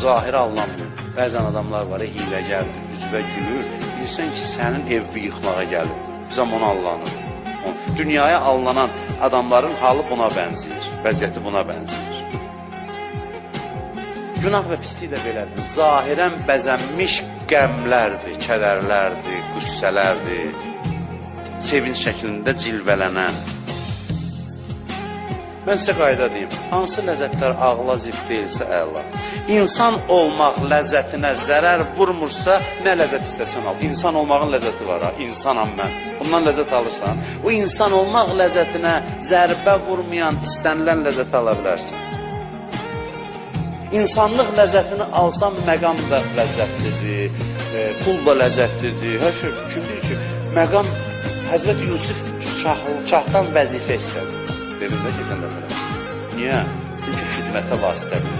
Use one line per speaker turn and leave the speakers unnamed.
zahirə alınmır. Bəzən adamlar var, hiləgərdir, üzvə gülür. Bilirsən ki, sənin evi yıxmağa gəlir. Biz onu allanır. Dünyaya alınan adamların halı buna bənzəyir, vəziyyəti buna bənzəyir. Günah və pislik də belədir. Zahirən bəzənmiş qəmlərdir, kədərlərdir, qüssələrdir, sevinç şəklində cilvələnən. Mən sizə qayda deyim, hansı ləzzətlər ağla zidd deyilsə əla. İnsan olmaq ləzzətinə zərər vurmursa, nə ləzzət istəsən al. İnsan olmağın ləzzəti var ha, insanam mən. Bundan ləzzət alırsan, o insan olmaq ləzzətinə zərbə vurmayan, istənilən ləzzəti ala bilərsən. İnsanlıq ləzzətini alsan, məqam da ləzzətlidir, pul da ləzzətlidir. Hər şey fikirdir ki, məqam Həzrət Yusuf şahdan vəzifə istədi. Dedim də keçən dəfə. Niyə? Çünki xidmətə vasitə bilir.